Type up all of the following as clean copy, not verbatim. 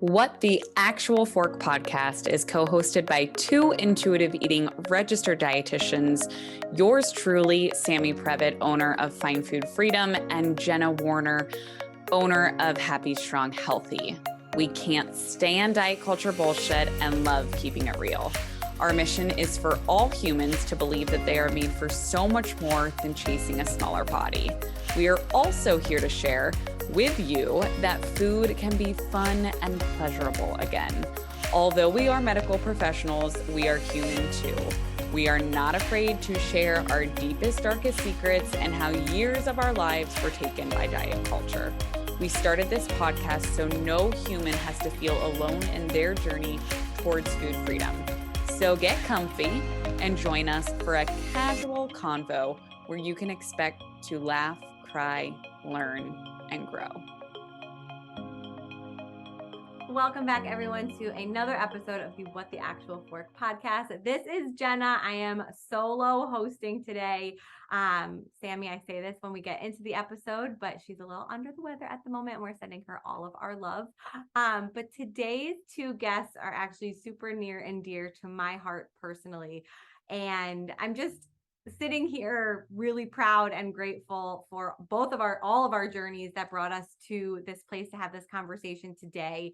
What the Actual Fork podcast is co-hosted by two intuitive eating registered dietitians, yours truly, Sammy Previtt, owner of Fine Food Freedom, and Jenna Warner, owner of Happy Strong Healthy. We can't stand diet culture bullshit and love keeping it real. Our mission is for all humans to believe that they are made for so much more than chasing a smaller body. We are also here to share with you that food can be fun and pleasurable again. Although we are medical professionals, we are human too. We are not afraid to share our deepest, darkest secrets and how years of our lives were taken by diet culture. We started this podcast so no human has to feel alone in their journey towards food freedom. So get comfy and join us for a casual convo where you can expect to laugh, cry, learn, and grow. Welcome back, everyone, to another episode of the What the Actual Fork podcast. This is Jenna. I am solo hosting today. Sammy, I say this when we get into the episode, but she's a little under the weather at the moment, and we're sending her all of our love. But today's two guests are actually super near and dear to my heart personally. And I'm just sitting here really proud and grateful for all of our journeys that brought us to this place to have this conversation today.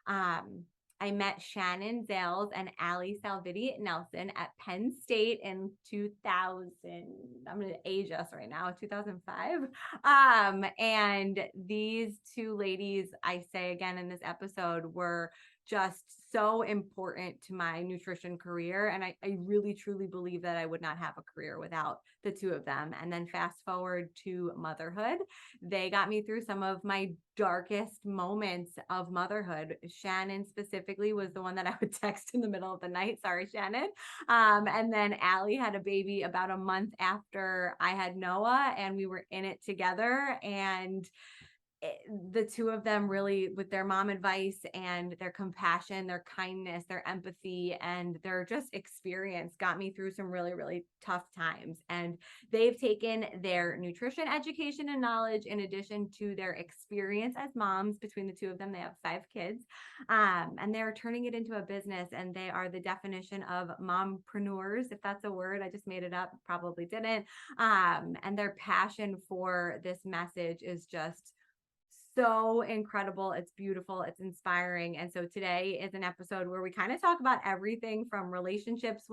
I met Shannon Zales and Alli Shan at Penn State in 2000. I'm going to age us right now, 2005. And these two ladies, I say again in this episode, were just so important to my nutrition career. And I really, truly believe that I would not have a career without the two of them. And then fast forward to motherhood. They got me through some of my darkest moments of motherhood. Shannon specifically was the one that I would text in the middle of the night. Sorry, Shannon. And then Alli had a baby about a month after I had Noah, and we were in it together. And the two of them really, with their mom advice and their compassion, their kindness, their empathy, and their just experience got me through some really, really tough times. And they've taken their nutrition education and knowledge in addition to their experience as moms. Between the two of them, they have 5 kids, and they're turning it into a business. And they are the definition of mompreneurs, if that's a word. I just made it up, probably didn't. And their passion for this message is just so incredible. It's beautiful. It's inspiring. And so today is an episode where we kind of talk about everything from relationships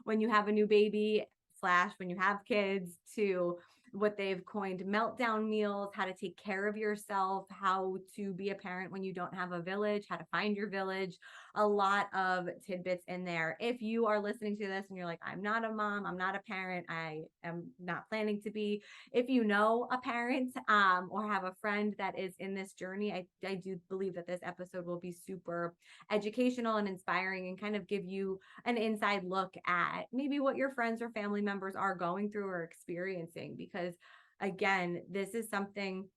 when you have a new baby / when you have kids, to what they've coined meltdown meals, how to take care of yourself, how to be a parent when you don't have a village, how to find your village, a lot of tidbits in there. If you are listening to this and you're like, I'm not a mom, I'm not a parent, I am not planning to be. If you know a parent or have a friend that is in this journey, I do believe that this episode will be super educational and inspiring and kind of give you an inside look at maybe what your friends or family members are going through or experiencing. Because again, this is something,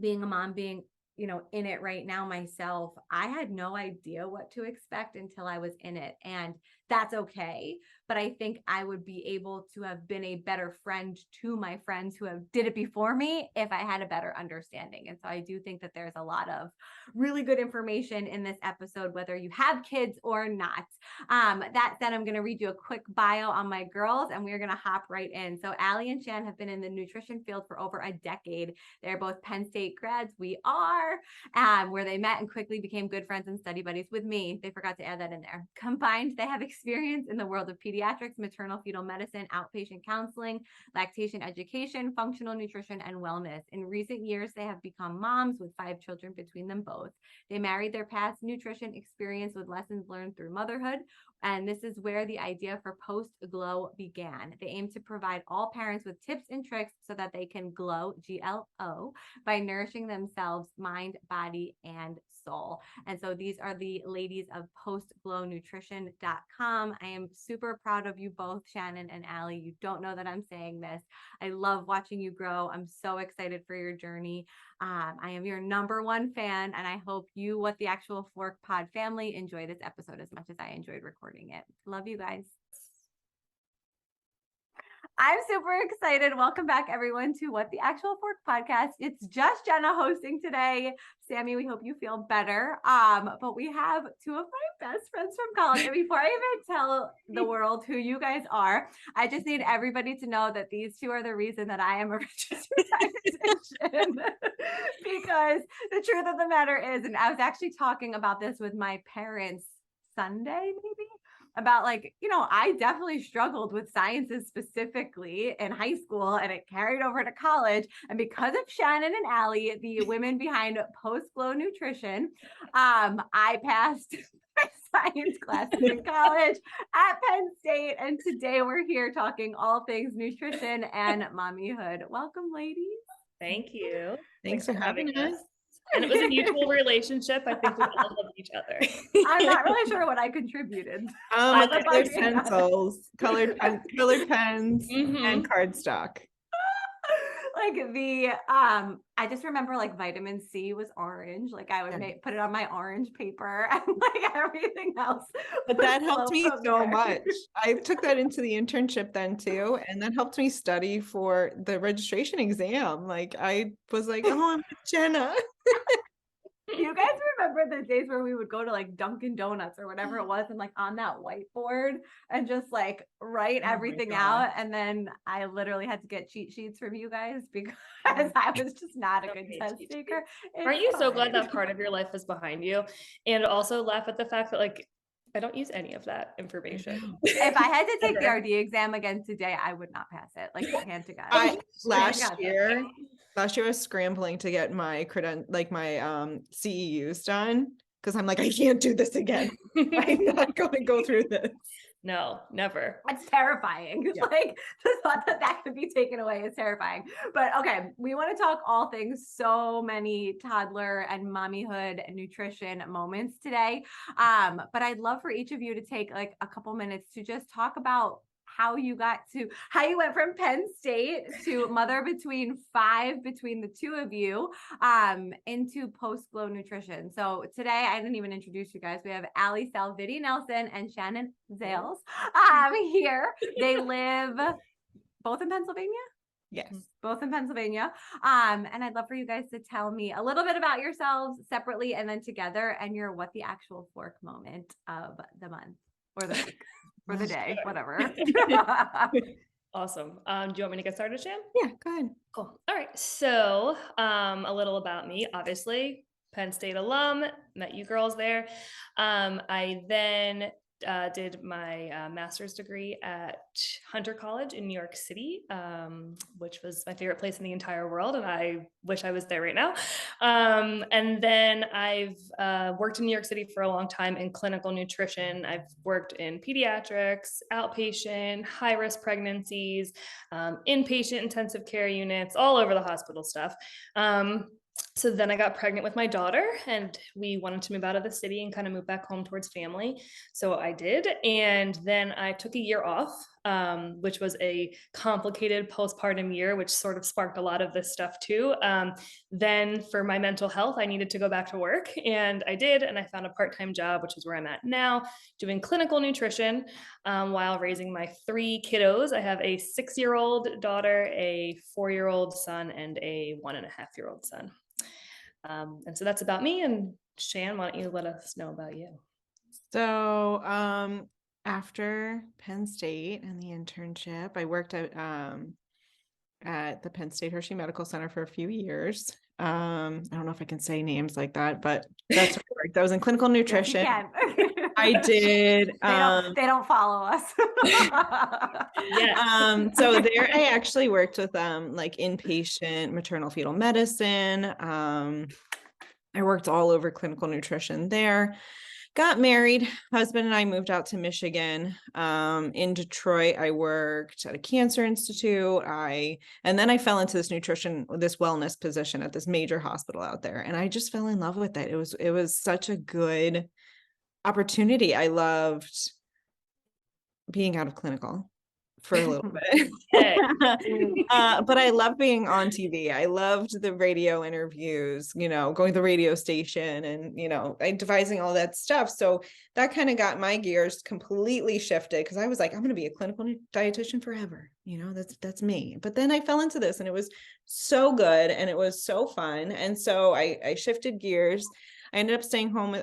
being a mom, being in it right now myself, I had no idea what to expect until I was in it. And that's okay. But I think I would be able to have been a better friend to my friends who did it before me if I had a better understanding. And so I do think that there's a lot of really good information in this episode, whether you have kids or not. That said, I'm going to read you a quick bio on my girls, and we're going to hop right in. So Alli and Shan have been in the nutrition field for over a decade. They're both Penn State grads. We are, where they met and quickly became good friends and study buddies with me. They forgot to add that in there. Combined, they have experience in the world of pediatrics, maternal fetal medicine, outpatient counseling, lactation education, functional nutrition, and wellness. In recent years, they have become moms with 5 children between them both. They married their past nutrition experience with lessons learned through motherhood, and this is where the idea for Post Glow began. They aim to provide all parents with tips and tricks so that they can glow, GLO, by nourishing themselves, mind, body, and soul. And so these are the ladies of postglownutrition.com. I am super proud of you both, Shannon and Alli. You don't know that I'm saying this. I love watching you grow. I'm so excited for your journey. I am your #1 fan, and I hope you, What the Actual Fork Pod family, enjoy this episode as much as I enjoyed recording it. Love you guys. I'm super excited. Welcome back, everyone, to What the Actual Fork podcast. It's just Jenna hosting today. Sammy, we hope you feel better. But we have two of my best friends from college. And before I even tell the world who you guys are, I just need everybody to know that these two are the reason that I am a registered dietitian. Because the truth of the matter is, and I was actually talking about this with my parents Sunday, maybe, about I definitely struggled with sciences specifically in high school, and it carried over to college. And because of Shannon and Alli, the women behind Post-Glow Nutrition, I passed my science classes in college at Penn State. And today we're here talking all things nutrition and mommyhood. Welcome, ladies. Thank you. Thanks for having us. And it was a mutual relationship. I think we all love each other. I'm not really sure what I contributed. Colored pencils, colored pens, and cardstock. I just remember vitamin C was orange. I would put it on my orange paper and everything else. But that helped me so much. I took that into the internship then too. And that helped me study for the registration exam. I was like, oh, I'm with Jenna. You guys remember the days where we would go to Dunkin' Donuts or whatever it was, and on that whiteboard and just write everything out? And then I literally had to get cheat sheets from you guys because I was just not a good test taker. Aren't you so glad that part of your life is behind you? And also laugh at the fact that I don't use any of that information. If I had to take the RD exam again today, I would not pass it. Hand to God. Last year I was scrambling to get my my CEUs done because I'm I can't do this again. I'm not going to go through this. No, never. It's terrifying. Yeah. The thought that could be taken away is terrifying. But okay, we want to talk all things, so many toddler and mommyhood and nutrition moments today. But I'd love for each of you to take a couple minutes to just talk about how you went from Penn State to mother between 5 between the two of you into Post-Glow Nutrition. So today, I didn't even introduce you guys. We have Alli Nelson and Shannon Zales here. They live both in Pennsylvania? Yes. Both in Pennsylvania. And I'd love for you guys to tell me a little bit about yourselves separately and then together, and your what the actual fork moment of the month or the week. For the day, whatever. Awesome. Do you want me to get started, Shan? Yeah, go ahead. Cool. All right. So a little about me, obviously, Penn State alum, met you girls there. I then did my master's degree at Hunter College in New York City, which was my favorite place in the entire world. And I wish I was there right now. And then I've worked in New York City for a long time in clinical nutrition. I've worked in pediatrics, outpatient, high-risk pregnancies, inpatient intensive care units, all over the hospital stuff. So then I got pregnant with my daughter, and we wanted to move out of the city and kind of move back home towards family. So I did. And then I took a year off, which was a complicated postpartum year, which sort of sparked a lot of this stuff too. Then for my mental health, I needed to go back to work, and I did. And I found a part-time job, which is where I'm at now, doing clinical nutrition while raising my 3 kiddos. I have a 6-year-old daughter, a 4-year-old son, and a 1.5-year-old son. And so that's about me. And Shan, why don't you let us know about you? So after Penn State and the internship, I worked at the Penn State Hershey Medical Center for a few years. I don't know if I can say names like that, but that's where I worked. I was in clinical nutrition. Yes, you can. I did. They don't follow us. Yeah. So there, I actually worked with inpatient maternal fetal medicine. I worked all over clinical nutrition there. Got married. Husband and I moved out to Michigan. In Detroit, I worked at a cancer institute. And then I fell into this wellness position at this major hospital out there. And I just fell in love with it. It was such a good opportunity. I loved being out of clinical for a little bit. But I love being on TV. I loved the radio interviews, going to the radio station and, devising all that stuff. So that kind of got my gears completely shifted because I was like, I'm going to be a clinical dietitian forever. That's me. But then I fell into this and it was so good and it was so fun. And so I shifted gears. I ended up staying home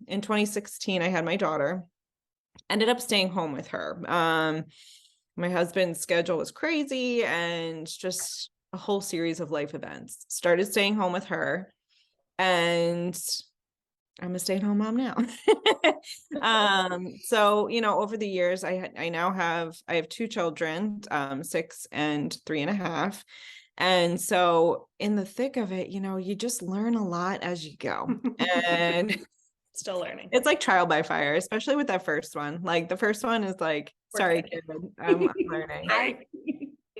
in 2016, I had my daughter, ended up staying home with her. My husband's schedule was crazy and just a whole series of life events. Started staying home with her and I'm a stay-at-home mom now. So, over the years, I have 2 children, 6 and 3.5. And so in the thick of it, you just learn a lot as you go. And still learning. It's like trial by fire, especially with that first one. Like the first one is like, sorry, kid, I'm learning.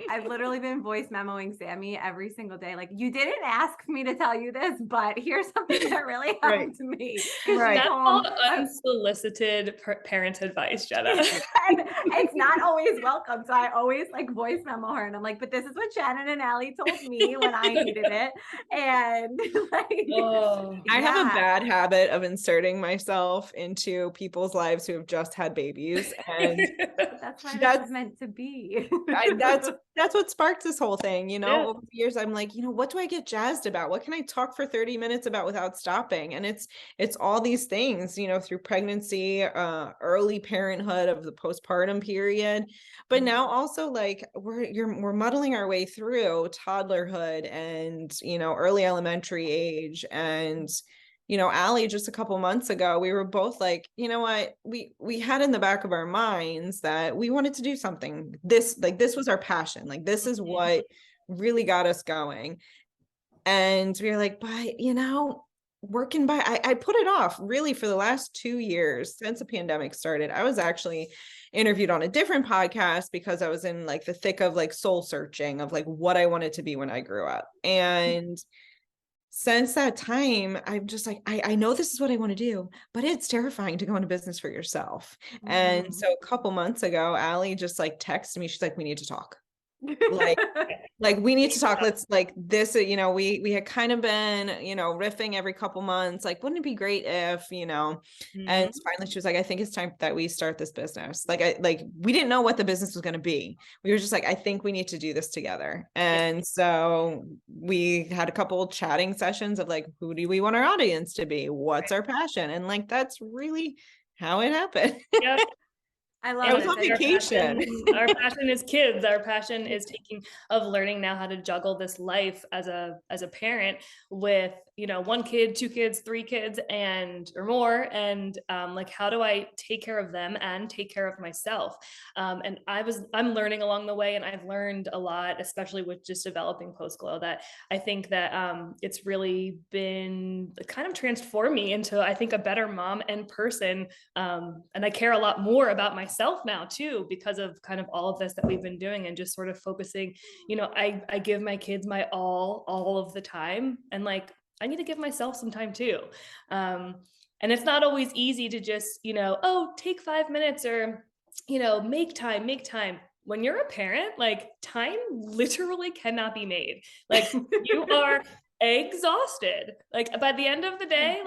I've literally been voice memoing Sammy every single day. Like, you didn't ask me to tell you this, but here's something that really helped me. Right. That's called unsolicited parent advice, Jenna. And it's not always welcome. So I always voice memo her and I'm like, but this is what Shannon and Alli told me when I needed it. And I have a bad habit of inserting myself into people's lives who have just had babies. And that's why this is meant to be. That's what sparked this whole thing, Yeah. Over the years, I'm like, what do I get jazzed about? What can I talk for 30 minutes about without stopping? And it's all these things, through pregnancy, early parenthood of the postpartum period, but now also we're muddling our way through toddlerhood and, early elementary age. And Alli, just a couple months ago, we were both like, what, we had in the back of our minds that we wanted to do something. This was our passion. Like, this is what really got us going. And we were like, but, working by, I put it off really for the last 2 years since the pandemic started. I was actually interviewed on a different podcast because I was in the thick of soul searching of what I wanted to be when I grew up. And since that time, I'm just like, I know this is what I want to do, but it's terrifying to go into business for yourself. Mm-hmm. And so a couple months ago, Alli just texted me. She's like, we need to talk. We need to talk. Let's this, we had kind of been, riffing every couple months. Wouldn't it be great if, Mm-hmm. And finally she was like, I think it's time that we start this business. We didn't know what the business was going to be. We were just like, I think we need to do this together. And so we had a couple chatting sessions of who do we want our audience to be? What's our passion? And that's really how it happened. Yep. I love it. Was on vacation. Our passion is kids. Our passion is learning now how to juggle this life as a parent with, 1 kid, 2 kids, 3 kids or more. And how do I take care of them and take care of myself? And I'm learning along the way, and I've learned a lot, especially with just developing Postglow, that I think that it's really been kind of transformed me into, I think, a better mom and person. And I care a lot more about myself now too, because of kind of all of this that we've been doing and just sort of focusing, I give my kids my all of the time. And I need to give myself some time too. And it's not always easy to just, take 5 minutes or, make time. When you're a parent, time literally cannot be made. You are exhausted. By the end of the day,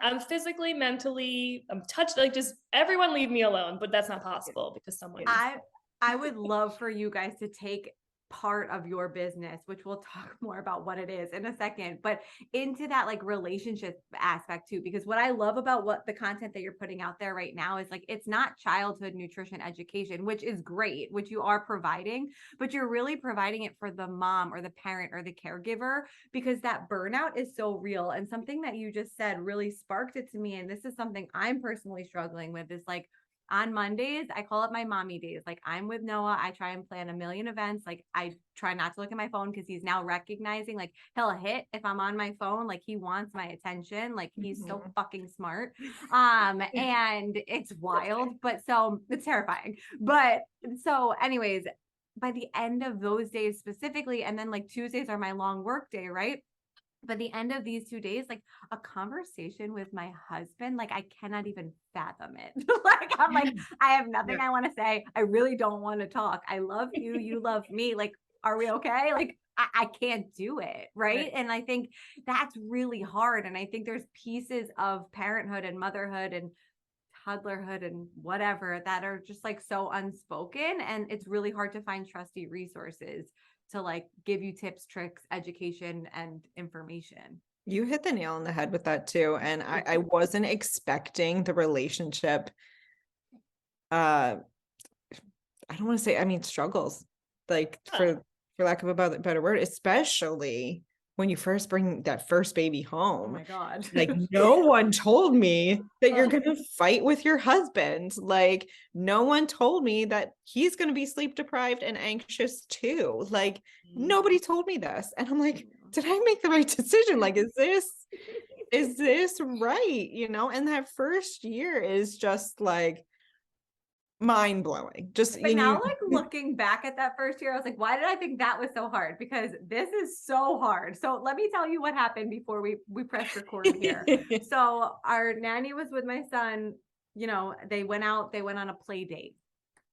I'm physically, mentally, I'm touched, just everyone leave me alone, but that's not possible because someone I would love for you guys to take part of your business, which we'll talk more about what it is in a second, but into that relationship aspect too, because what I love about what the content that you're putting out there right now is it's not childhood nutrition education, which is great, which you are providing, but you're really providing it for the mom or the parent or the caregiver, because that burnout is so real. And something that you just said really sparked it to me. And this is something I'm personally struggling with is on Mondays, I call it my mommy days. I'm with Noah. I try and plan a million events. I try not to look at my phone because he's now recognizing, he'll hit if I'm on my phone. He wants my attention. He's so fucking smart. And it's wild, but so it's terrifying. But so anyways, by the end of those days specifically, and then Tuesdays are my long work day, right? By the end of these 2 days, like a conversation with my husband, like I cannot even fathom it. Like I'm like, I have nothing I want to say. I really don't want to talk. I love you. You love me. Like, are we okay? Like I can't do it. Right. And I think that's really hard. And I think there's pieces of parenthood and motherhood and toddlerhood and whatever that are just like so unspoken. And it's really hard to find trusty resources to like give you tips, tricks, education, and information. You hit the nail on the head with that too. And I wasn't expecting the relationship. I don't want to say, I mean, struggles, like for lack of a better word, especially when you first bring that first baby home. Oh my God. Like no one told me that you're going to fight with your husband. Like no one told me that he's going to be sleep deprived and anxious too. Like nobody told me this. And I'm like, did I make the right decision? Like, is this right? You know, and that first year is just like mind blowing. Just but now, like looking back at that first year, I was like, why did I think that was so hard? Because this is so hard. So let me tell you what happened before we press record here. So our nanny was with my son. You know, they went on a play date.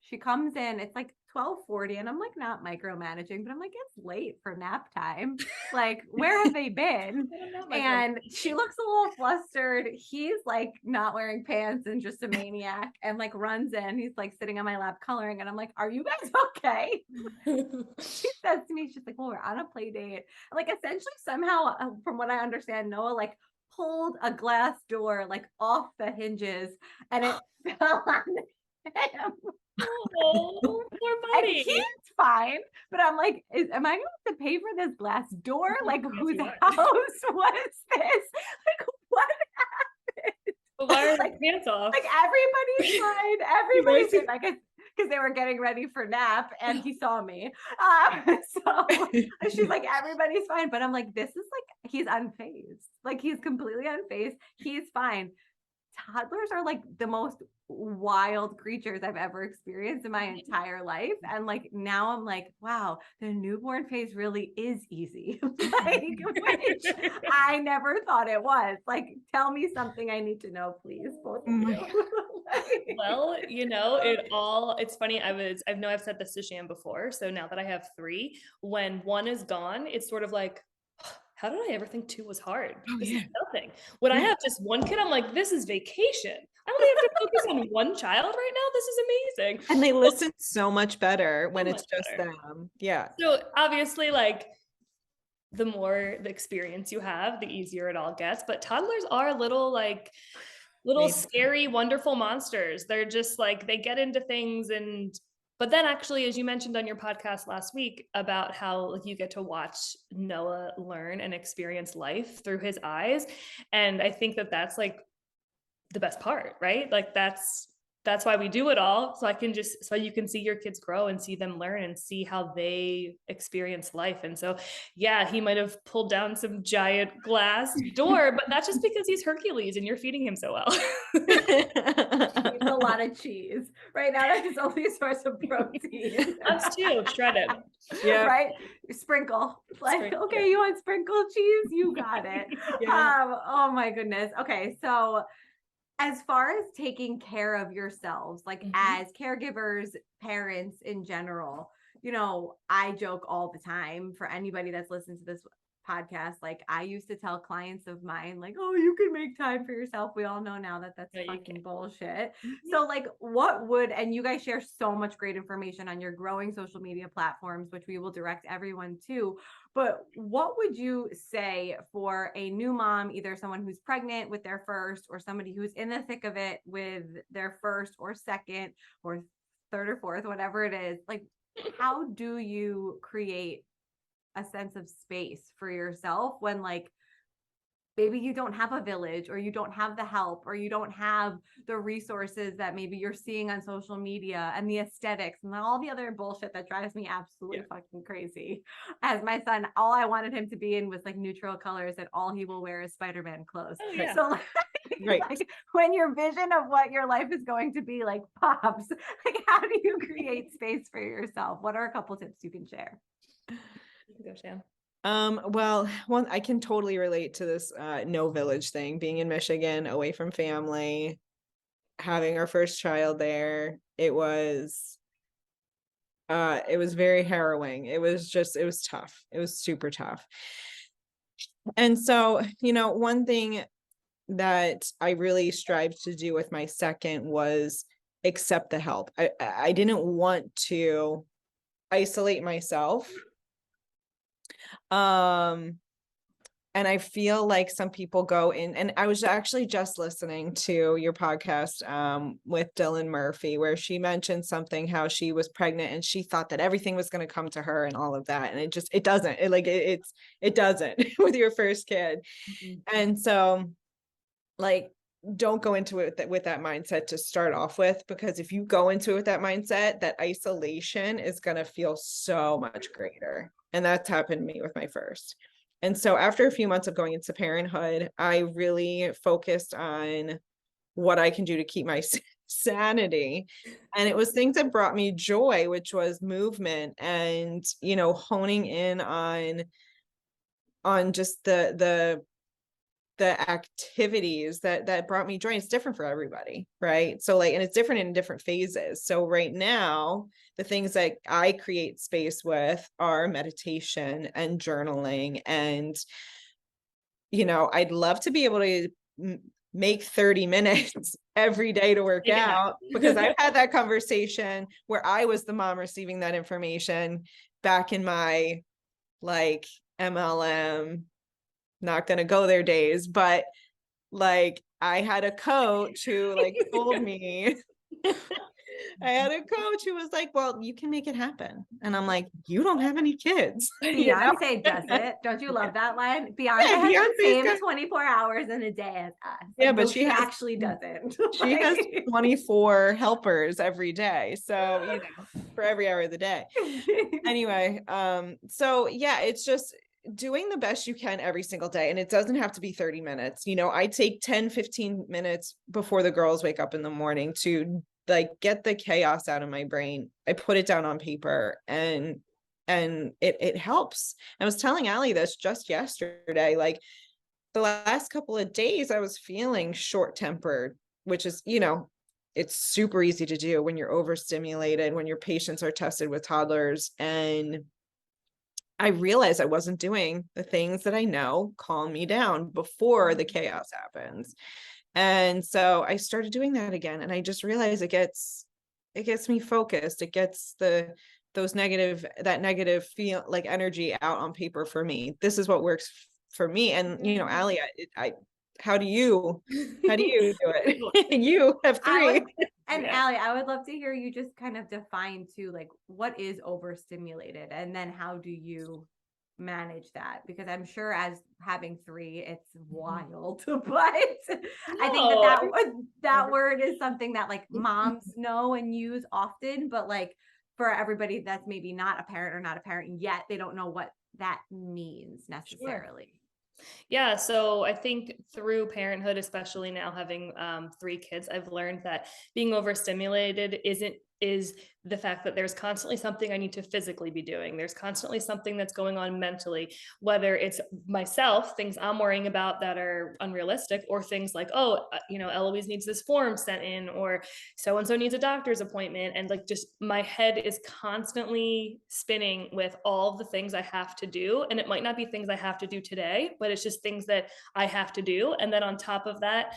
She comes in, it's like 12:40, and I'm like not micromanaging, but I'm like, it's late for nap time. Like, where have they been? And she looks a little flustered. He's like not wearing pants and just a maniac, and like runs in. He's like sitting on my lap coloring, and I'm like, are you guys okay? She says to me, she's like, well, we're on a play date. Like, essentially, somehow, from what I understand, Noah like pulled a glass door like off the hinges, and it fell on him. Oh, poor buddy. And he's fine, but I'm like, am I going to have to pay for this glass door? Like, whose house was this? Like, what happened? But why are like, the pants off? Like, everybody's fine. Everybody's good. I guess because they were getting ready for nap, and he saw me. So she's like, everybody's fine. But I'm like, this is like, he's unfazed. Like, he's completely unfazed. He's fine. Toddlers are like the most wild creatures I've ever experienced in my entire life. And like now I'm like, wow, the newborn phase really is easy. Like, which I never thought it was. Like, tell me something I need to know, please. Both of you. Well, you know, it's funny. I've said this to Shan before. So now that I have 3, when one is gone, it's sort of like, how did I ever think 2 was hard? This is nothing. When I have just one kid, I'm like, this is vacation. I only have to focus on one child right now. This is amazing. And they listen so much better when it's just them. Yeah. So obviously, like, the more the experience you have, the easier it all gets. But toddlers are little scary, wonderful monsters. They're just like, they get into things. But then actually, as you mentioned on your podcast last week about how like you get to watch Noah learn and experience life through his eyes. And I think that that's like the best part, right? Like that's why we do it all. So you can see your kids grow and see them learn and see how they experience life. And so, yeah, he might've pulled down some giant glass door, but that's just because he's Hercules and you're feeding him so well. Eating a lot of cheese right now. That's his only source of protein. Us too, shredded. Yeah. Right. Sprinkle. Like, okay, you want sprinkled cheese? You got it. Yeah. Oh my goodness. Okay. So as far as taking care of yourselves, like as caregivers, parents in general, you know, I joke all the time for anybody that's listened to this podcast. Like, I used to tell clients of mine, like, oh, you can make time for yourself. We all know now that that's fucking bullshit. So like, and you guys share so much great information on your growing social media platforms, which we will direct everyone to. But what would you say for a new mom, either someone who's pregnant with their first, or somebody who's in the thick of it with their first or second or third or fourth, whatever it is? Like, how do you create a sense of space for yourself when like maybe you don't have a village, or you don't have the help, or you don't have the resources that maybe you're seeing on social media and the aesthetics and all the other bullshit that drives me absolutely fucking crazy? As my son, all I wanted him to be in was like neutral colors, and all he will wear is Spider-Man clothes. So like when your vision of what your life is going to be like pops, like how do you create space for yourself? What are a couple tips you can share? Go, Shan. Well, one, I can totally relate to this no village thing, being in Michigan, away from family, having our first child there. It was very harrowing. It was tough. It was super tough. And so, one thing that I really strived to do with my second was accept the help. I didn't want to isolate myself. And I feel like some people go in, and I was actually just listening to your podcast with Dylan Murphy, where she mentioned something, how she was pregnant and she thought that everything was going to come to her and all of that. And it doesn't, it doesn't with your first kid. Mm-hmm. And so like, don't go into it with that mindset to start off with, because if you go into it with that mindset, that isolation is going to feel so much greater. And that's happened to me with my first. And so after a few months of going into parenthood, I really focused on what I can do to keep my sanity. And it was things that brought me joy, which was movement and, honing in on just the activities that brought me joy. It's different for everybody, right? So and it's different in different phases. So right now, the things that I create space with are meditation and journaling. And, I'd love to be able to make 30 minutes every day to work out, because I've had that conversation where I was the mom receiving that information back in my MLM, not going to go there days, but I had a coach who told me, I had a coach who was like, well, you can make it happen. And I'm like, you don't have any kids. Beyonce does it. Don't you love that line? Beyonce has the same 24 hours in a day as us. Yeah, but she actually doesn't. She has 24 helpers every day. So, for every hour of the day. Anyway, so yeah, it's just doing the best you can every single day. And it doesn't have to be 30 minutes. I take 10-15 minutes before the girls wake up in the morning to get the chaos out of my brain. I put it down on paper and it helps. I was telling Alli this just yesterday, the last couple of days I was feeling short-tempered, which is, it's super easy to do when you're overstimulated, when your patients are tested with toddlers. And I realized I wasn't doing the things that I know calm me down before the chaos happens. And so I started doing that again. And I just realized it gets me focused. It gets that negative feel energy out on paper for me. This is what works for me. And, Alli, how do you do it? You have three. Alli, I would love to hear you just kind of define too, what is overstimulated, and then how do you manage that? Because I'm sure as having three, it's wild, but I think that word is something that moms know and use often, but for everybody that's maybe not a parent or not a parent yet, they don't know what that means necessarily. Sure. Yeah. So I think through parenthood, especially now having 3 kids, I've learned that being overstimulated is the fact that there's constantly something I need to physically be doing. There's constantly something that's going on mentally, whether it's myself, things I'm worrying about that are unrealistic, or things like, Eloise needs this form sent in, or so-and-so needs a doctor's appointment. And just my head is constantly spinning with all the things I have to do. And it might not be things I have to do today, but it's just things that I have to do. And then on top of that,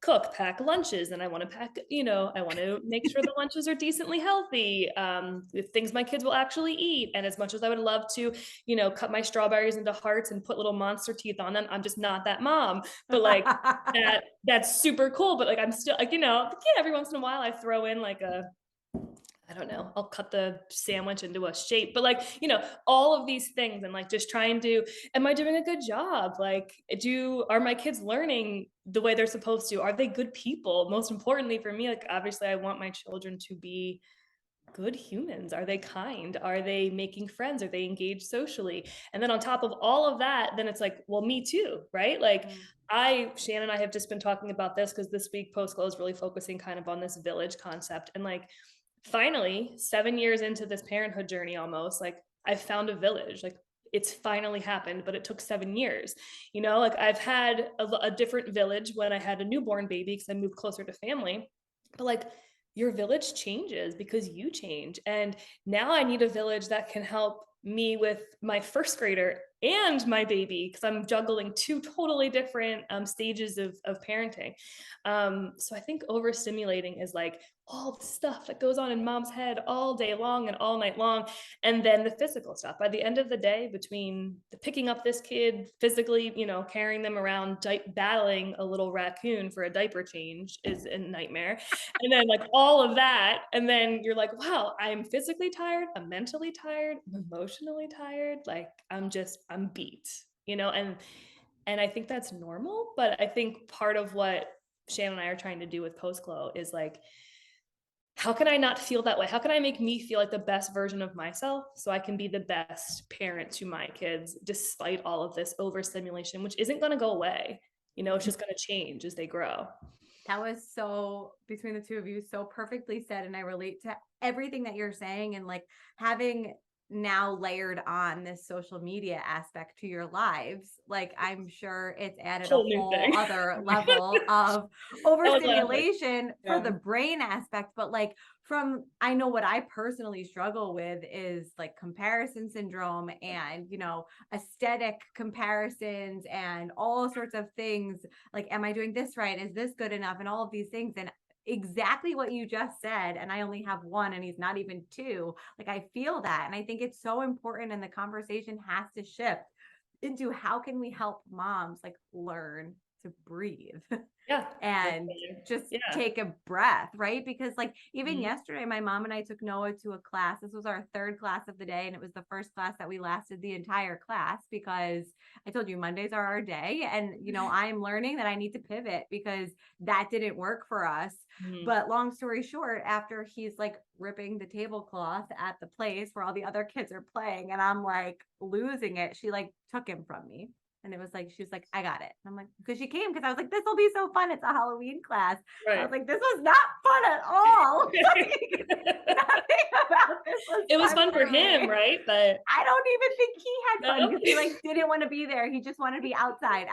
cook, pack lunches. And I want to pack, I want to make sure the lunches are decently healthy, things my kids will actually eat. And as much as I would love to, cut my strawberries into hearts and put little monster teeth on them, I'm just not that mom. But that's super cool. But I'm still every once in a while I throw in I don't know, I'll cut the sandwich into a shape, but all of these things, and just trying to, am I doing a good job? Are my kids learning the way they're supposed to? Are they good people? Most importantly for me, obviously I want my children to be good humans. Are they kind? Are they making friends? Are they engaged socially? And then on top of all of that, then it's well, me too, right? Shannon and I have just been talking about this because this week Post-Glow is really focusing kind of on this village concept. And finally, 7 years into this parenthood journey, almost I found a village. it's finally happened, but it took 7 years. You know, like I've had a different village when I had a newborn baby because I moved closer to family, but like your village changes because you change. And now I need a village that can help me with my first grader and my baby, because I'm juggling two totally different stages of parenting. So I think overstimulating is like all the stuff that goes on in mom's head all day long and all night long. And then the physical stuff. By the end of the day, between the picking up this kid physically, you know, carrying them around, battling a little raccoon for a diaper change is a nightmare. And then like all of that. And then you're like, wow, I'm physically tired. I'm mentally tired. I'm emotionally tired. Like I'm beat, you know, and I think that's normal. But I think part of what Shan and I are trying to do with Post-Glow is like, how can I not feel that way? How can I make me feel like the best version of myself so I can be the best parent to my kids despite all of this overstimulation, which isn't going to go away. You know, it's just going to change as they grow. That was so, between the two of you, so perfectly said. And I relate to everything that you're saying. And like having now layered on this social media aspect to your lives, like I'm sure it's added a whole other level of overstimulation for the brain aspect. But like I know what I personally struggle with is like comparison syndrome and, you know, aesthetic comparisons and all sorts of things. Like, am I doing this right? Is this good enough? And all of these things. And exactly what you just said, and I only have one and he's not even two. Like I feel that, and I think it's so important, and the conversation has to shift into how can we help moms like learn to breathe and just take a breath, right? Because like even yesterday, my mom and I took Noah to a class. This was our third class of the day, and it was the first class that we lasted the entire class because I told you Mondays are our day, and you know I'm learning that I need to pivot because that didn't work for us. But long story short, after he's like ripping the tablecloth at the place where all the other kids are playing and I'm like losing it, she like took him from me. And it was like, she was like, I got it. And I'm like, because she came, because I was like, this will be so fun. It's a Halloween class. I was like, this was not fun at all. Nothing about this was it was fun for him, right? But I don't even think he had fun because he like didn't want to be there. He just wanted to be outside.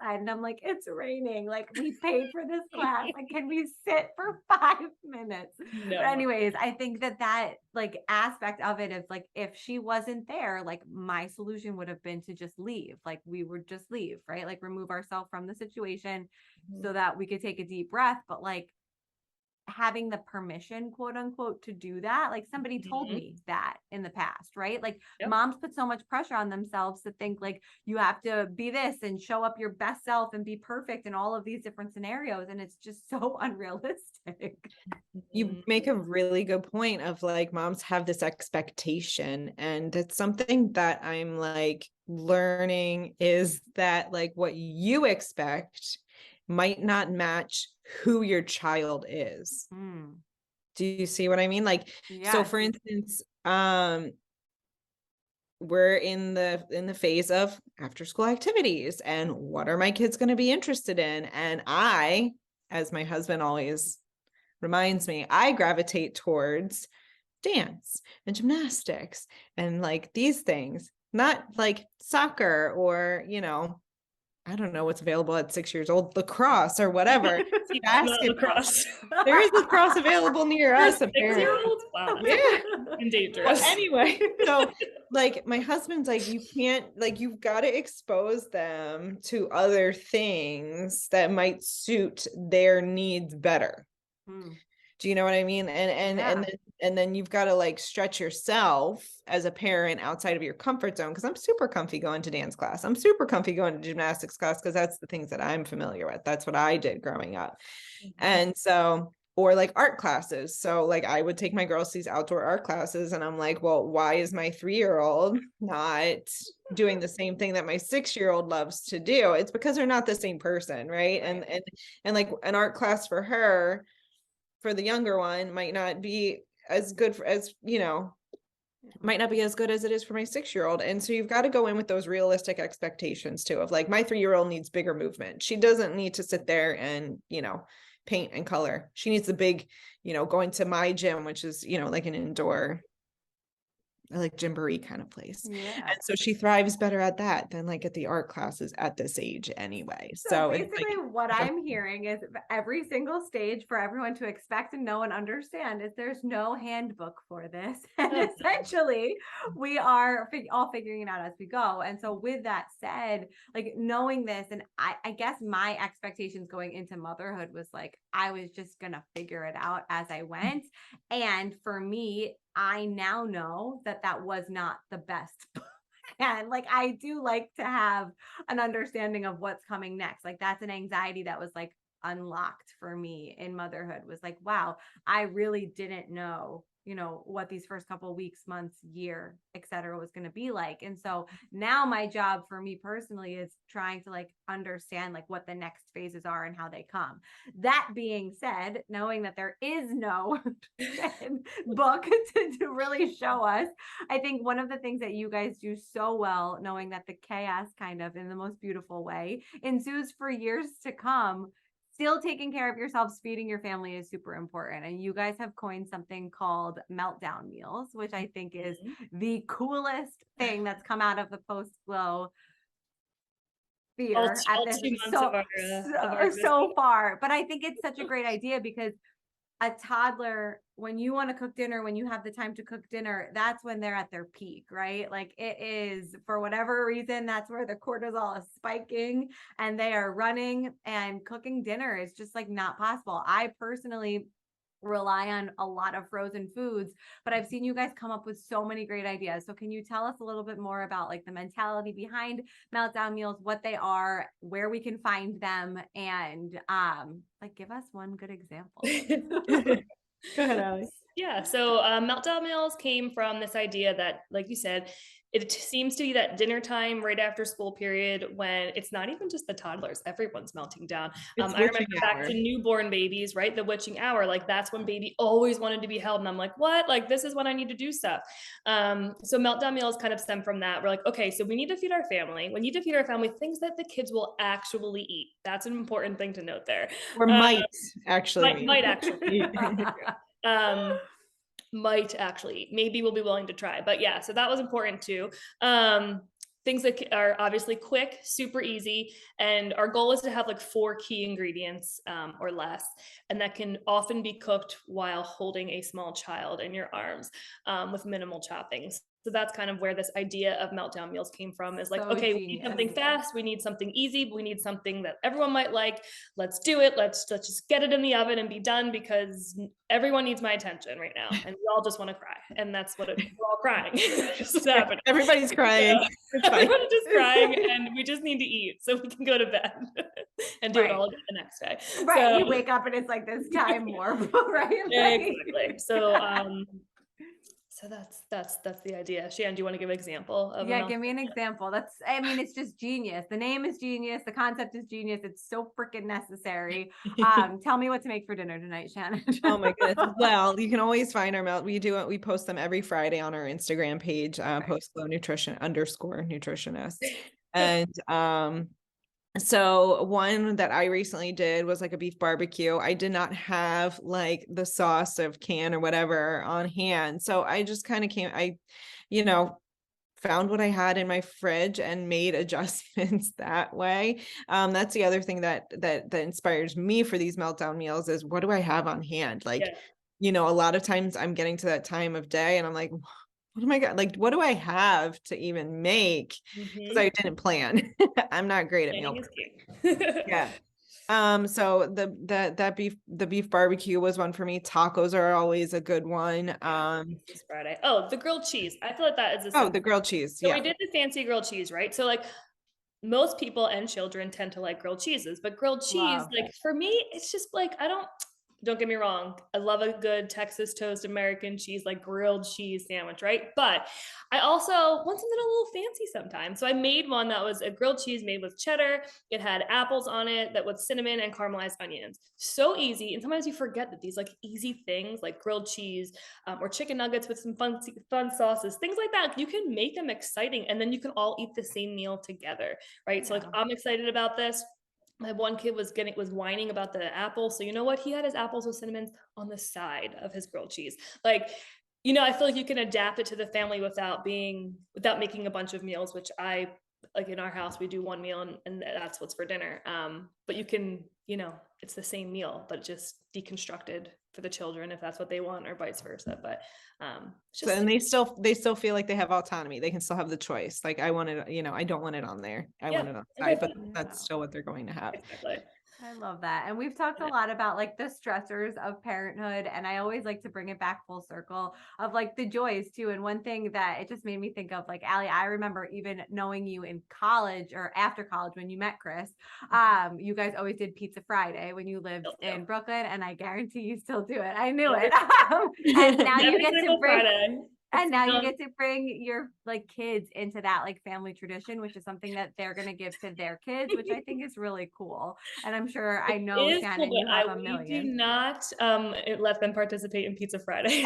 And I'm like, it's raining. Like we paid for this class. Like, can we sit for 5 minutes? No. But anyways, I think that like aspect of it is like, if she wasn't there, like my solution would have been to just leave. Like we would just leave, right? Like remove ourselves from the situation so that we could take a deep breath. But like having the permission, quote unquote, to do that. Like somebody told me that in the past, right? Like moms put so much pressure on themselves to think like you have to be this and show up your best self and be perfect in all of these different scenarios. And it's just so unrealistic. You make a really good point of like moms have this expectation, and it's something that I'm like learning is that like what you expect might not match who your child is. Do you see what I mean? Like, so for instance, we're in the phase of after school activities and what are my kids going to be interested in? And I, as my husband always reminds me, I gravitate towards dance and gymnastics and like these things, not like soccer or, you know, I don't know what's available at 6 years old, lacrosse or whatever. Lacrosse. There is lacrosse available near us, apparently. Wow. Yeah. And dangerous. But anyway, so like my husband's like, you can't, like, you've got to expose them to other things that might suit their needs better. Do you know what I mean? And then you've got to like stretch yourself as a parent outside of your comfort zone. Cause I'm super comfy going to dance class. I'm super comfy going to gymnastics class. Cause that's the things that I'm familiar with. That's what I did growing up. And so, or like art classes. So like I would take my girls to these outdoor art classes and I'm like, well, why is my 3-year-old not doing the same thing that my 6-year-old loves to do? It's because they're not the same person. Right. And like an art class for her, for the younger one might not be as good as, you know, might not be as good as it is for my 6-year-old. And so you've got to go in with those realistic expectations too, of like, my 3-year-old needs bigger movement. She doesn't need to sit there and, you know, paint and color. She needs the big, you know, going to my gym, which is, you know, like an indoor like gymboree kind of place. Yeah. And so she thrives better at that than like at the art classes at this age anyway. So it's basically like, what I'm hearing is every single stage for everyone to expect and know and understand is there's no handbook for this. And essentially we are all figuring it out as we go. And so with that said, like knowing this, and I guess my expectations going into motherhood was like, I was just going to figure it out as I went. And for me, I now know that that was not the best. And like, I do like to have an understanding of what's coming next. Like that's an anxiety that was like unlocked for me in motherhood, was like, wow, I really didn't know, what these first couple of weeks, months, year, et cetera, was going to be like. And so now my job for me personally is trying to like understand like what the next phases are and how they come. That being said, knowing that there is no book to really show us, I think one of the things that you guys do so well, knowing that the chaos kind of in the most beautiful way ensues for years to come, still taking care of yourselves, feeding your family is super important. And you guys have coined something called meltdown meals, which I think is the coolest thing that's come out of the post-flow sphere at this so far. But I think it's such a great idea because a toddler, when you want to cook dinner, when you have the time to cook dinner, that's when they're at their peak, right? Like it is, for whatever reason, that's where the cortisol is spiking and they are running, and cooking dinner is just like not possible. I personally rely on a lot of frozen foods, but I've seen you guys come up with so many great ideas. So can you tell us a little bit more about like the mentality behind meltdown meals, what they are, where we can find them, and like give us one good example. go ahead, Alli. Yeah. So meltdown meals came from this idea that, like you said, it seems to be that dinner time right after school period when it's not even just the toddlers, everyone's melting down. I remember back to newborn babies, right? The witching hour, like that's when baby always wanted to be held. And I'm like, what? Like, this is when I need to do stuff. So meltdown meals kind of stem from that. We're like, okay, so we need to feed our family. We need to feed our family things that the kids will actually eat. That's an important thing to note there. Or might actually. Might actually. Might actually, maybe we'll be willing to try, but yeah, so that was important too. Things that are obviously quick, super easy, and our goal is to have like 4 key ingredients or less, and that can often be cooked while holding a small child in your arms with minimal choppings. So that's kind of where this idea of meltdown meals came from, is like, okay, we need something fast, we need something easy, but we need something that everyone might like. Let's do it. Let's just get it in the oven and be done, because everyone needs my attention right now. And we all just want to cry. And that's what we're all crying. It's just happening. Everybody's crying. Everyone's just crying, and we just need to eat so we can go to bed and do it all again the next day. Right. So, you wake up and it's like this time warp, right? Yeah, exactly. So that's the idea. Shan, do you want to give an example of? Yeah, give me an example. It's just genius. The name is genius. The concept is genius. It's so freaking necessary. Tell me what to make for dinner tonight, Shannon. Oh my goodness. Well, you can always find our melt. We post them every Friday on our Instagram page, post-flow nutrition _nutritionist. And so one that I recently did was like a beef barbecue. I did not have like the sauce of can or whatever on hand. So I just kind of found what I had in my fridge and made adjustments that way. That's the other thing that inspires me for these meltdown meals is, what do I have on hand? Like, a lot of times I'm getting to that time of day and I'm like, what am I got? Like, what do I have to even make? Because I didn't plan. I'm not great at meal prepping. Yeah. So the beef barbecue was one for me. Tacos are always a good one. This Friday. Oh, the grilled cheese. I feel like that is the grilled cheese. So we did the fancy grilled cheese, right? So like most people and children tend to like grilled cheeses, but grilled cheese, like for me, it's just like, don't get me wrong, I love a good Texas toast American cheese, like grilled cheese sandwich, right? But I also want something a little fancy sometimes. So I made one that was a grilled cheese made with cheddar. It had apples on it, that with cinnamon and caramelized onions. So easy. And sometimes you forget that these like easy things like grilled cheese or chicken nuggets with some fun sauces, things like that, you can make them exciting, and then you can all eat the same meal together, right? So like, I'm excited about this. My one kid was whining about the apple. So you know what? He had his apples with cinnamon on the side of his grilled cheese. Like, I feel like you can adapt it to the family without making a bunch of meals, which like in our house, we do one meal and that's what's for dinner. But you can, it's the same meal, but just deconstructed for the children if that's what they want, or vice versa. But and they still feel like they have autonomy. They can still have the choice. Like, I want it, I don't want it on there. I want it on the side, but that's still what they're going to have. Exactly. I love that. And we've talked a lot about like the stressors of parenthood. And I always like to bring it back full circle of like the joys too. And one thing that it just made me think of, like, Alli, I remember even knowing you in college or after college when you met Chris, you guys always did Pizza Friday when you lived in Brooklyn. And I guarantee you still do it. I knew it. And now you get to bring And now you get to bring your like kids into that like family tradition, which is something that they're going to give to their kids, which I think is really cool. And I'm sure I know, Shannon, cool, you have a million. We do not let them participate in Pizza Fridays.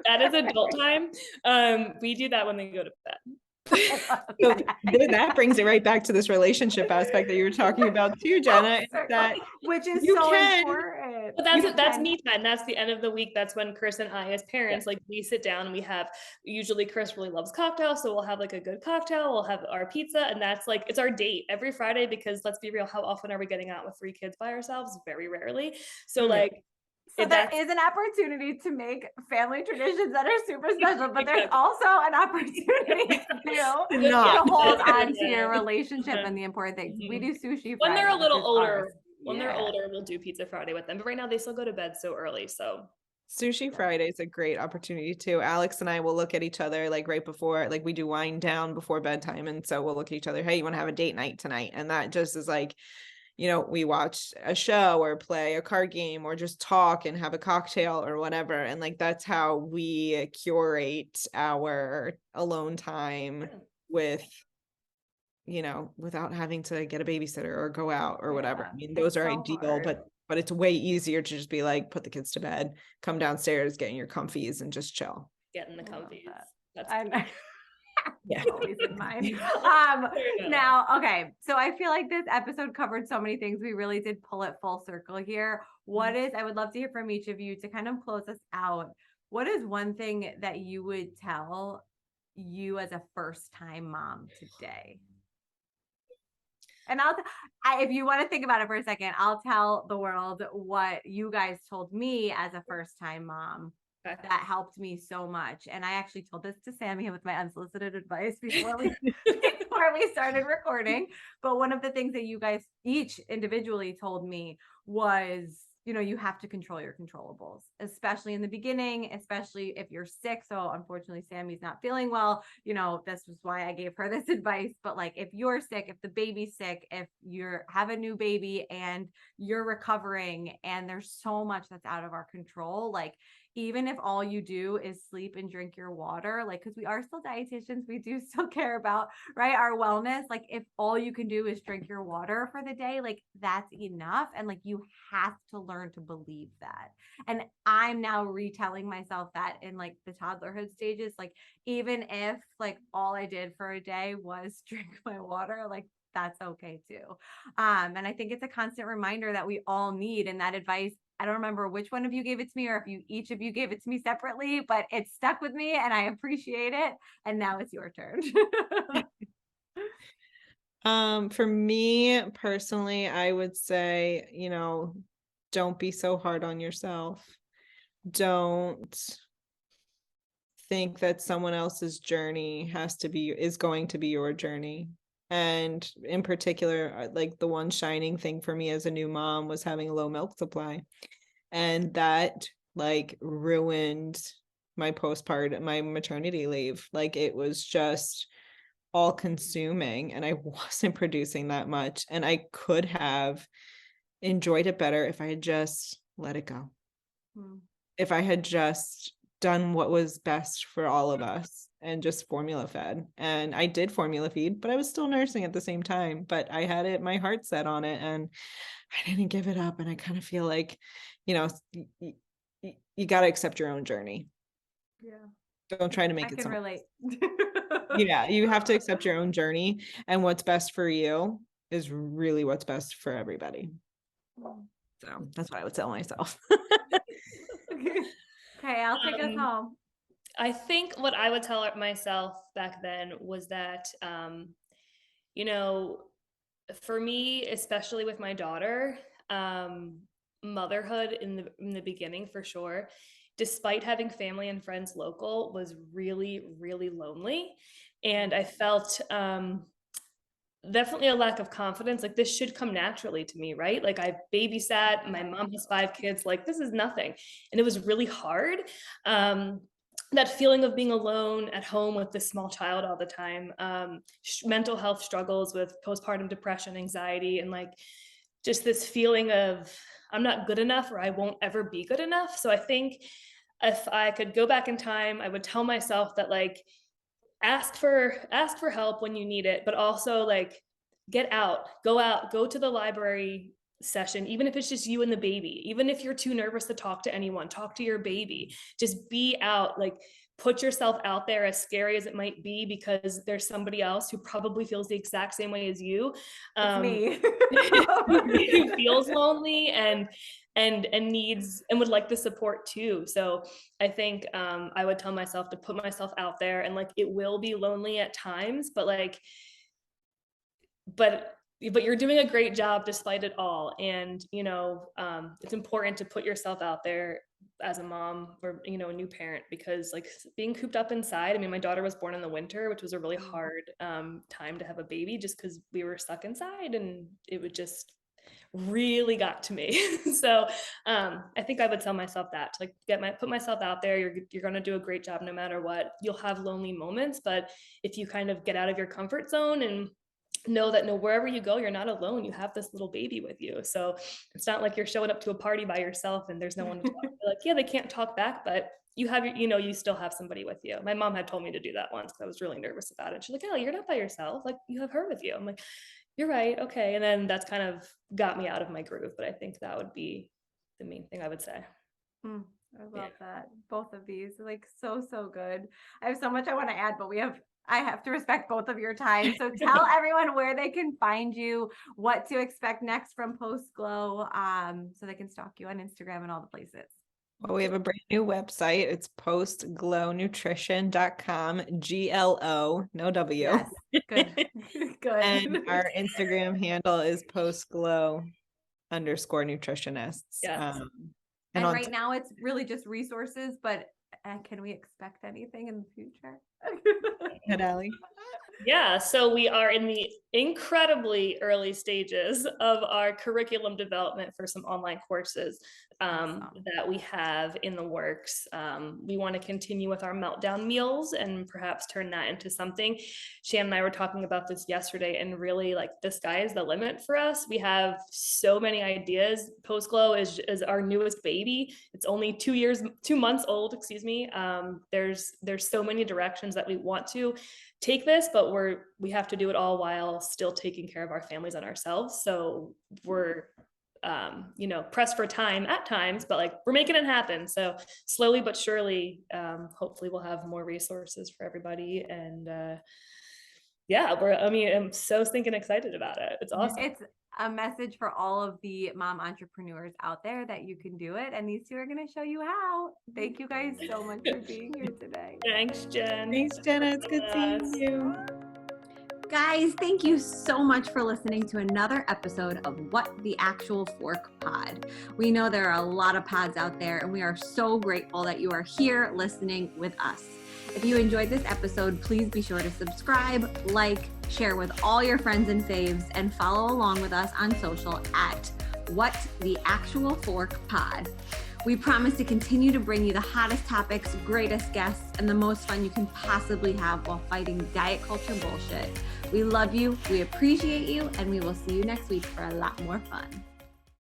That is adult time. We do that when they go to bed. So that brings it right back to this relationship aspect that you were talking about too, Jenna. That which is so important. But that's me time. That's the end of the week. That's when Chris and I, as parents, like we sit down and we have, usually Chris really loves cocktails, so we'll have like a good cocktail, we'll have our pizza, and that's like, it's our date every Friday, because let's be real, how often are we getting out with 3 kids by ourselves? Very rarely. So like, so there is an opportunity to make family traditions that are super special, but there's also an opportunity to hold on to your relationship and the important things. We do sushi when they're a little older. When they're older, we'll do Pizza Friday with them. But right now they still go to bed so early. So Sushi Friday is a great opportunity too. Alex and I will look at each other like right before, like we do wind down before bedtime. And so we'll look at each other, hey, you want to have a date night tonight? And that just is like, we watch a show or play a card game or just talk and have a cocktail or whatever. And like, that's how we curate our alone time with, without having to get a babysitter or go out or whatever. I mean, those are so ideal, but it's way easier to just be like, put the kids to bed, come downstairs, get in your comfies and just chill. Get in the comfies. That's yeah, always in mind. Now, okay, so I feel like this episode covered so many things. We really did pull it full circle here. I would love to hear from each of you to kind of close us out. What is one thing that you would tell you as a first-time mom today? And if you want to think about it for a second, I'll tell the world what you guys told me as a first-time mom. That helped me so much. And I actually told this to Sammy with my unsolicited advice before we started recording. But one of the things that you guys each individually told me was, you have to control your controllables, especially in the beginning, especially if you're sick. So unfortunately, Sammy's not feeling well. This was why I gave her this advice. But like, if you're sick, if the baby's sick, if you have a new baby and you're recovering and there's so much that's out of our control, like, even if all you do is sleep and drink your water, like, because we are still dietitians, we do still care about, right, our wellness. Like, if all you can do is drink your water for the day, like, that's enough. And like, you have to learn to believe that. And I'm now retelling myself that in like the toddlerhood stages, like, even if like all I did for a day was drink my water, like, that's okay too. And I think it's a constant reminder that we all need. And that advice, I don't remember which one of you gave it to me or if each of you gave it to me separately, but it stuck with me and I appreciate it. And now it's your turn. For me personally, I would say, don't be so hard on yourself. Don't think that someone else's journey is going to be your journey. And in particular, like the one shining thing for me as a new mom was having a low milk supply. And that like ruined my maternity leave. Like, it was just all consuming and I wasn't producing that much. And I could have enjoyed it better if I had just let it go. If I had just done what was best for all of us and just formula fed. And I did formula feed, but I was still nursing at the same time, but I had my heart set on it and I didn't give it up. And I kind of feel like, you got to accept your own journey. Yeah. Don't try to make it. I can relate. Yeah. You have to accept your own journey, and what's best for you is really what's best for everybody. So that's what I would tell myself. Okay, I'll take us home. I think what I would tell myself back then was that, you know, for me, especially with my daughter, motherhood in the beginning for sure, despite having family and friends local, was really, really lonely. And I felt definitely a lack of confidence. Like, this should come naturally to me, right? Like, I babysat, my mom has 5 kids, like this is nothing. And it was really hard. That feeling of being alone at home with this small child all the time, mental health struggles with postpartum depression, anxiety, and like just this feeling of I'm not good enough or I won't ever be good enough. So I think if I could go back in time, I would tell myself that, like, ask for help when you need it, but also like get out, go to the library session, even if it's just you and the baby, even if you're too nervous to talk to anyone, talk to your baby, just be out, like put yourself out there, as scary as it might be, because there's somebody else who probably feels the exact same way as you. It's me. Who feels lonely and needs and would like the support too. So I think I would tell myself to put myself out there, and like it will be lonely at times, but like but you're doing a great job despite it all. And it's important to put yourself out there as a mom or a new parent, because like being cooped up inside, I mean, my daughter was born in the winter, which was a really hard time to have a baby, just because we were stuck inside, and it would just really got to me. So I think I would tell myself that, to like put myself out there. You're going to do a great job no matter what. You'll have lonely moments, but if you kind of get out of your comfort zone and know that wherever you go, you're not alone. You have this little baby with you. So it's not like you're showing up to a party by yourself and there's no one to talk to. Like, yeah, they can't talk back, but you have you still have somebody with you. My mom had told me to do that once because I was really nervous about it. She's like, oh, you're not by yourself. Like, you have her with you. I'm like, you're right. Okay. And then that's kind of got me out of my groove. But I think that would be the main thing I would say. I love that. Both of these, like, so good. I have so much I want to add, but I have to respect both of your time. So tell everyone where they can find you, what to expect next from Post Glow, so they can stalk you on Instagram and all the places. Well, we have a brand new website. It's postglownutrition.com, GLO, no W. Yes. Good. Good. And our Instagram handle is postglow_nutritionists. Yes. And right now it's really just resources, but can we expect anything in the future? Good, Alli. Yeah, so we are in the incredibly early stages of our curriculum development for some online courses that we have in the works. We want to continue with our meltdown meals and perhaps turn that into something. Shan and I were talking about this yesterday, and really, like, the sky is the limit for us. We have so many ideas. Post Glow is our newest baby. It's only 2 months old, excuse me. There's so many directions that we want to take this, but we have to do it all while still taking care of our families and ourselves. So we're pressed for time at times, but like we're making it happen. So slowly but surely, hopefully we'll have more resources for everybody. And I'm so stinking excited about it. It's awesome. It's a message for all of the mom entrepreneurs out there that you can do it, and these two are going to show you how. Thank you guys so much for being here today. Thanks, Jen. Thanks, Jenna. It's good seeing you. Guys, thank you so much for listening to another episode of What the Actual Fork Pod. We know there are a lot of pods out there, and we are so grateful that you are here listening with us. If you enjoyed this episode, please be sure to subscribe, like, share with all your friends and faves, and follow along with us on social at What the Actual Fork Pod. We promise to continue to bring you the hottest topics, greatest guests, and the most fun you can possibly have while fighting diet culture bullshit. We love you, we appreciate you, and we will see you next week for a lot more fun.